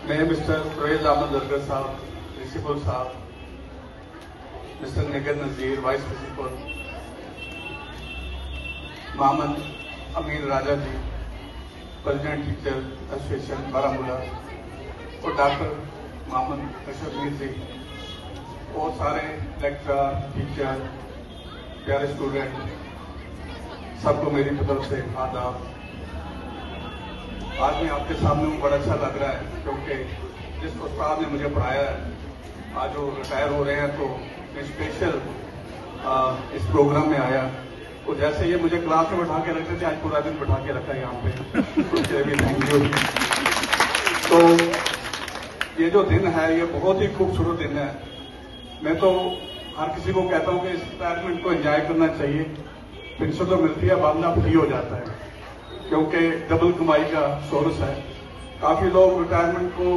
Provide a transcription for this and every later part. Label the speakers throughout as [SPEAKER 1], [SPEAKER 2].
[SPEAKER 1] मैं मिस्टर फैज अहमद दरगर साहब, प्रिंसिपल साहब, मिस्टर निगर नज़ीर वाइस प्रिंसिपल, मोहम्मद अमीन राजा जी, प्रेसिडेंट टीचर एसोसिएशन बारामूला, और डॉक्टर मोहम्मद अशरफ मीर जी और सारे लेक्चरर, टीचर, प्यारे स्टूडेंट, सबको मेरी तरफ से आदाब। आज मैं आपके सामने हूँ, बड़ा अच्छा लग रहा है क्योंकि जिस उस्ताद ने मुझे पढ़ाया है आज वो रिटायर हो रहे हैं, तो मैं स्पेशल इस प्रोग्राम में आया। तो जैसे ये मुझे क्लास में बैठा के रखते थे, आज पूरा दिन बैठा के रखा है यहाँ पे, उसके भी थैंक यू। तो ये जो दिन है ये बहुत ही खूबसूरत दिन है। मैं तो हर किसी को कहता हूँ कि इस रिटायरमेंट को एंजॉय करना चाहिए। पेंशन तो मिलती है, बंदा फ्री हो जाता है क्योंकि डबल कमाई का सोर्स है। काफी लोग रिटायरमेंट को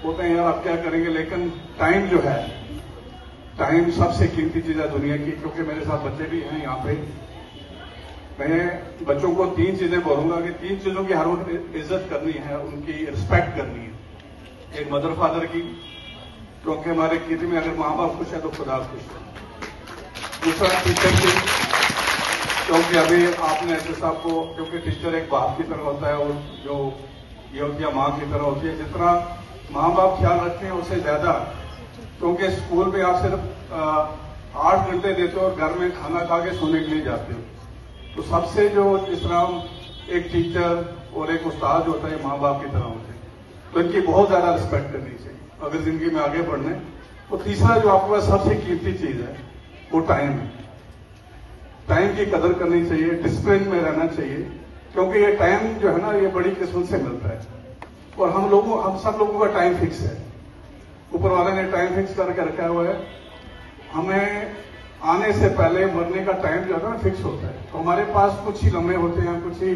[SPEAKER 1] बोलते हैं यार आप क्या करेंगे, लेकिन टाइम जो है, टाइम सबसे कीमती चीज है दुनिया की। क्योंकि मेरे साथ बच्चे भी हैं यहाँ पे, मैं बच्चों को 3 चीजें बोलूंगा कि 3 चीजों की हर वक्त इज्जत करनी है, उनकी रिस्पेक्ट करनी है। एक मदर फादर की, क्योंकि हमारे खेती में अगर माँ बाप खुश है तो खुदा खुश है। दूसरा टीचर की, क्योंकि अभी आपने ऐसे साहब को, क्योंकि टीचर एक बाप की तरह होता है और जो ये होती है माँ की तरह होती है। जितना माँ बाप ख्याल रखते हैं उससे ज्यादा, क्योंकि स्कूल में आप सिर्फ 8 घंटे देते हो और घर में खाना खा के सोने के लिए जाते हो। तो सबसे जो जिस तरह एक टीचर और एक उस्ताद होता है माँ बाप की तरह होते हैं, तो इनकी बहुत ज्यादा रिस्पेक्ट करनी चाहिए अगर जिंदगी में आगे बढ़ना है। तो तीसरा जो आपके पास सबसे कीमती चीज है वो टाइम है। टाइम की कदर करनी चाहिए, डिसिप्लिन में रहना चाहिए, क्योंकि ये टाइम जो है ना ये बड़ी किस्मत से मिलता है। और हम सब लोगों का टाइम फिक्स है, ऊपर वाले ने टाइम फिक्स करके रखा हुआ है। हमें आने से पहले मरने का टाइम जो है ना फिक्स होता है। तो हमारे पास कुछ ही लम्हे होते हैं, कुछ ही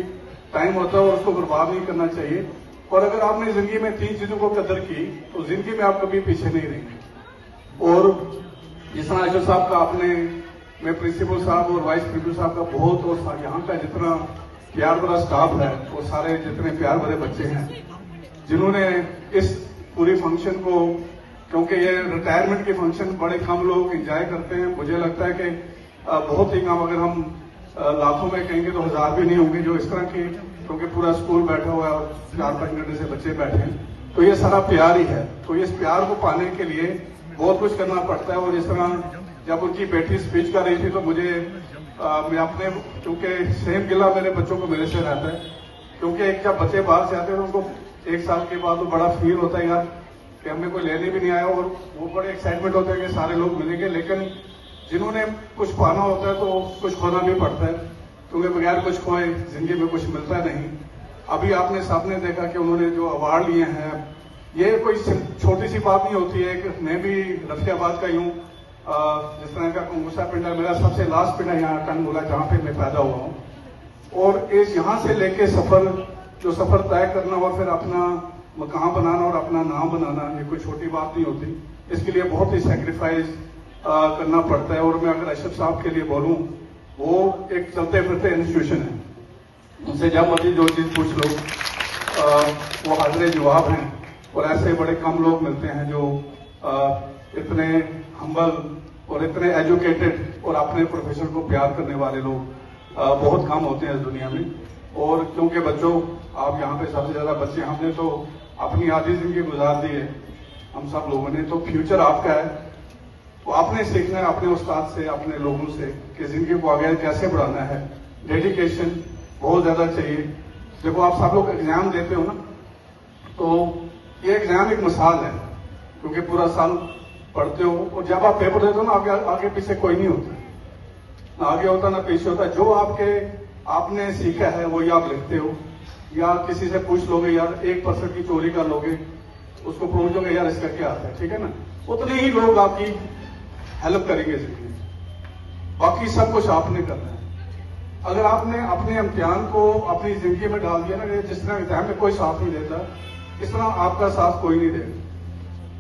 [SPEAKER 1] टाइम होता है और उसको बर्बाद नहीं करना चाहिए। और अगर आपने जिंदगी में 3 चीजों को कदर की तो जिंदगी में आप कभी पीछे नहीं रहेंगे। और जिस तरह आशर साहब का आपने, मैं प्रिंसिपल साहब और वाइस प्रिंसिपल साहब का बहुत, और यहाँ का जितना प्यार भरा स्टाफ है और सारे जितने प्यार भरे बच्चे हैं जिन्होंने इस पूरी फंक्शन को, क्योंकि ये रिटायरमेंट के फंक्शन बड़े कम लोग एंजॉय करते हैं। मुझे लगता है कि बहुत ही कम, अगर हम लाखों में कहेंगे तो 1000 भी नहीं होंगे जो इस तरह की, क्योंकि पूरा स्कूल बैठा हुआ है और 4-5 घंटे से बच्चे बैठे हैं। तो ये सारा प्यार ही है। तो इस प्यार को पाने के लिए बहुत कुछ करना पड़ता है। और इस तरह जब उनकी बेटी स्पीच कर रही थी तो मुझे मैं अपने, क्योंकि सेम गिला मेरे बच्चों को मेरे से रहता है, क्योंकि एक जब बच्चे बाहर से आते हैं तो उनको 1 साल के बाद तो बड़ा फील होता है यार कि हमें कोई लेने भी नहीं आया, और वो बड़े एक्साइटमेंट होते हैं कि सारे लोग मिलेंगे। लेकिन जिन्होंने कुछ पाना होता है तो कुछ खोना भी पड़ता है, क्योंकि बगैर कुछ खोए जिंदगी में कुछ मिलता नहीं। अभी आपने सामने देखा कि उन्होंने जो अवार्ड लिए हैं, ये कोई छोटी सी बात नहीं होती है। कि मैं भी रफियाबाद का ही हूँ, जिस तरह का कुंगुसा पिंड है, मेरा सबसे लास्ट पिंड है यहाँ टंगमूला, जहाँ पे मैं पैदा हुआ हूँ। और इस यहाँ से लेके सफर तय करना और फिर अपना मकाम बनाना और अपना नाम बनाना, ये कोई छोटी बात नहीं होती। इसके लिए बहुत ही सेक्रीफाइस करना पड़ता है। और मैं अगर अशरफ साहब के लिए बोलूं, वो एक चलते फिरते इंस्टीट्यूशन है, उनसे जब मर्जी जो चीज पूछ लो वो हाजिर जवाब हैं। और ऐसे बड़े कम लोग मिलते हैं जो इतने हम्बल और इतने एजुकेटेड और अपने प्रोफेशन को प्यार करने वाले लोग बहुत कम होते हैं इस दुनिया में। और क्योंकि बच्चों, आप यहाँ पे सबसे ज्यादा बच्चे, हमने तो अपनी आधी जिंदगी गुजार दी है हम सब लोगों ने, तो फ्यूचर आपका है। तो आपने सीखना है अपने उस्ताद से, अपने लोगों से कि जिंदगी को आगे कैसे बढ़ाना है। डेडिकेशन बहुत ज्यादा चाहिए। देखो आप सब लोग एग्जाम देते हो ना, तो ये एग्जाम एक मिसाल है, क्योंकि पूरा साल पढ़ते हो और जब आप पेपर देते हो ना, आगे पीछे कोई नहीं होता, ना आगे होता ना पीछे होता। जो आपने सीखा है वही आप लिखते हो, या किसी से पूछ लोगे, यार 1% की चोरी कर लोगे, उसको पूछोगे यार इसका क्या आता है, ठीक है ना, उतने ही लोग आपकी हेल्प करेंगे जिंदगी में। बाकी सब कुछ आपने करना है। अगर आपने अपने इम्तिहान को अपनी जिंदगी में डाल दिया ना, जिस तरह इम्तिहान में कोई साथ नहीं देता, इस तरह आपका साथ कोई नहीं देगा।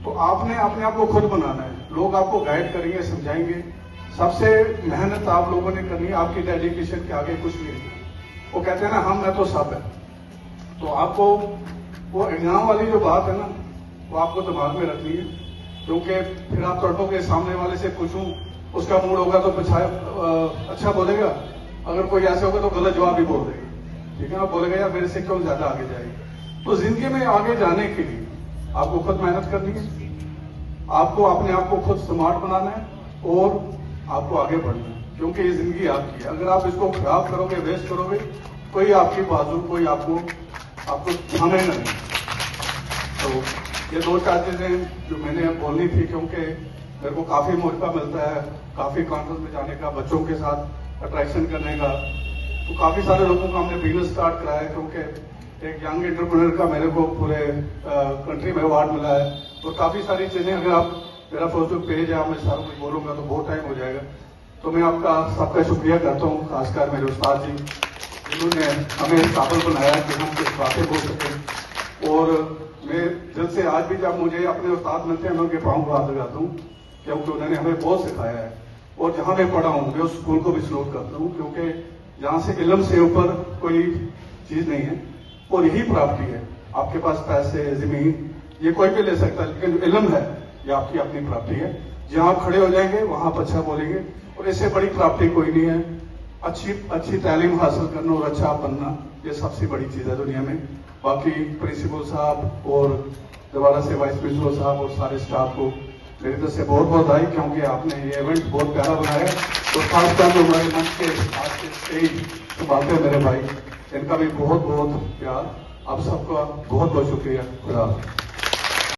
[SPEAKER 1] तो आपने अपने आप को खुद बनाना है, लोग आपको गाइड करेंगे, समझाएंगे। सबसे मेहनत आप लोगों ने करनी है, आपकी डेडिकेशन के आगे कुछ नहीं है। वो कहते हैं ना हम है तो सब है। तो आपको वो एग्जाम वाली जो बात है ना, वो आपको दिमाग में रखनी है, क्योंकि फिर आप तड़पोगे, सामने वाले से पूछूं, उसका मूड होगा तो अच्छा बोलेगा, अगर कोई ऐसे होगा तो गलत जवाब ही बोल देगा, ठीक है ना, बोलेगा यार मेरे से क्यों ज्यादा आगे जाएगी। तो जिंदगी में आगे जाने के लिए आपको खुद मेहनत करनी है, आपको अपने आप को खुद स्मार्ट बनाना है और आपको आगे बढ़ना है, क्योंकि ये जिंदगी आपकी है। अगर आप इसको खराब करोगे, वेस्ट करोगे, कोई आपकी बाजू, कोई आपको थामेगा नहीं। तो ये दो चार चीजें जो मैंने बोलनी थी, क्योंकि मेरे को काफी मौका मिलता है काफी कॉन्फ्रेंस में जाने का, बच्चों के साथ अट्रैक्शन करने का, तो काफी सारे लोगों का हमने बिजनेस स्टार्ट कराया है, क्योंकि एक यंग एंटरप्रेन्योर का मेरे को पूरे कंट्री में अवार्ड मिला है। और काफी सारी चीजें, अगर आप मेरा फेसबुक पेज है, आप मैं सारा कुछ बोलूंगा तो बहुत टाइम हो जाएगा। तो मैं आपका सबका शुक्रिया करता हूँ, खासकर मेरे उस्ताद जी जिन्होंने हमें इस काबिल बनाया कि हम कुछ बातें बोल सकें। और मैं जल्द से आज भी जब मुझे अपने उस्ताद मिलते हैं मैं उनके पाँव को हाथ लगाता हूँ, क्योंकि उन्होंने हमें बहुत सिखाया है। और जहां मैं पढ़ा हूँ मैं उस स्कूल को भी सलूट करता हूँ, क्योंकि जहां से इल्म से ऊपर कोई चीज नहीं है, और यही प्राप्ति है। आपके पास पैसे, जमीन, ये कोई भी ले सकता है, लेकिन जो इल्म है ये आपकी अपनी प्राप्ति है। जहां आप खड़े हो जाएंगे वहां आप अच्छा बोलेंगे, और इससे बड़ी प्राप्ति कोई नहीं है। अच्छी तालीम हासिल करना और अच्छा बनना, ये सबसे बड़ी चीज है दुनिया में। बाकी प्रिंसिपल साहब और दोबारा से वाइस प्रिंसिपल साहब और सारे स्टाफ को मेरी तरफ से बहुत बहुत बधाई, क्योंकि आपने ये इवेंट बहुत प्यारा बनाया। और खासकर जो हमारे मंच के आज के स्टेज संभालते हैं मेरे भाई, इनका भी बहुत बहुत प्यार। आप सबका बहुत बहुत शुक्रिया। खुदा हाफिज़।